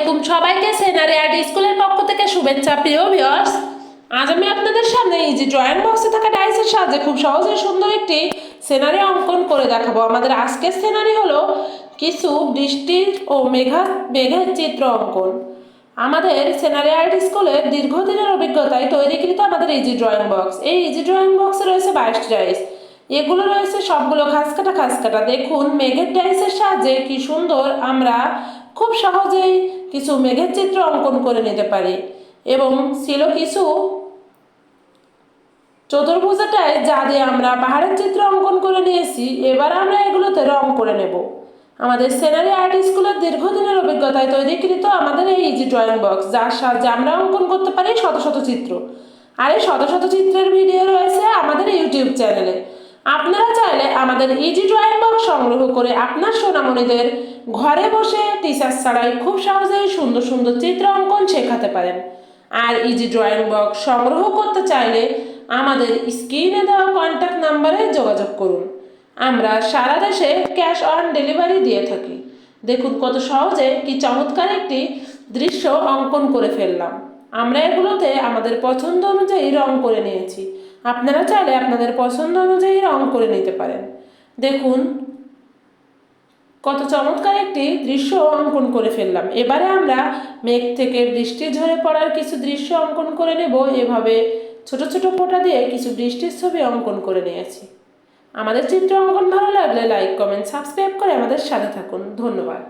আলাইকুম সবাইকে scenery art স্কুলের পক্ষ থেকে শুভেচ্ছা প্রিয় ভিউয়ার্স। আজ আমি আপনাদের সামনে ইজি ড্রয়িং বক্সে থাকা ডাইসের সাহায্যে খুব সহজে সুন্দর একটি সিনারি অঙ্কন করে দেখাবো। আমাদের আজকের সিনারি হলো কিছু বৃষ্টির ও মেঘের চিত্র অঙ্কন। আমাদের সিনারি আর্ট স্কুলের দীর্ঘদিনের অভিজ্ঞতায় তৈরিকৃত আমাদের ইজি ড্রয়িং বক্স। এই ইজি ড্রয়িং বক্সে রয়েছে 22টি ডাইস। এগুলো রয়েছে সবগুলো খাস কাটা। দেখুন মেঘের ডাইসের সাহায্যে কি সুন্দর আমরা খুব সহজেই কিছু মেঘের চিত্র অঙ্কন করে নিতে পারি। এবং ছিল কিছু চতুর্ভুজাটায় যা দিয়ে আমরা পাহাড়ের চিত্র অঙ্কন করে নিয়েছি। এবার আমরা এগুলোতে রং করে নেব। আমাদের সিনারি আর্ট স্কুলের দীর্ঘদিনের অভিজ্ঞতায় তৈরিকৃত আমাদের এই ইজি ড্রয়িং বক্স, যার সাহায্যে আমরা অঙ্কন করতে পারি শত শত চিত্র। আর এই শত শত চিত্রের ভিডিও রয়েছে আমাদের ইউটিউব চ্যানেলে। আপনারা চাইলে আমাদের ইজি ড্রয়িং বক্স সংগ্রহ করে আপনার সোনামণিদের ঘরে বসে টিচার ছাড়াই খুব সহজেই সুন্দর সুন্দর চিত্র অঙ্কন শেখাতে পারেন। আর ইজি ড্রয়িং বক্স সংগ্রহ করতে চাইলে আমাদের স্ক্রিনে দেওয়া কন্ট্যাক্ট নাম্বারে যোগাযোগ করুন। আমরা সারা দেশে ক্যাশ অন ডেলিভারি দিয়ে থাকি। দেখুন কত সহজে কি চমৎকার একটি দৃশ্য অঙ্কন করে ফেললাম। আমরা এগুলোতে আমাদের পছন্দ অনুযায়ী রং করে নিয়েছি। আপনারা চাইলে আপনাদের পছন্দ অনুযায়ী রং করে নিতে পারেন। দেখুন কত চমৎকার একটি দৃশ্য অঙ্কন করে ফেললাম। এবারে আমরা মেঘ থেকে বৃষ্টি ঝরে পড়ার কিছু দৃশ্য অঙ্কন করে নেব। এভাবে ছোট ছোট ফোঁটা দিয়ে কিছু বৃষ্টির ছবি অঙ্কন করে নিয়েছি। আমাদের চিত্র অঙ্কন ভালো লাগলে লাইক, কমেন্ট, সাবস্ক্রাইব করে আমাদের সাথে থাকুন। ধন্যবাদ।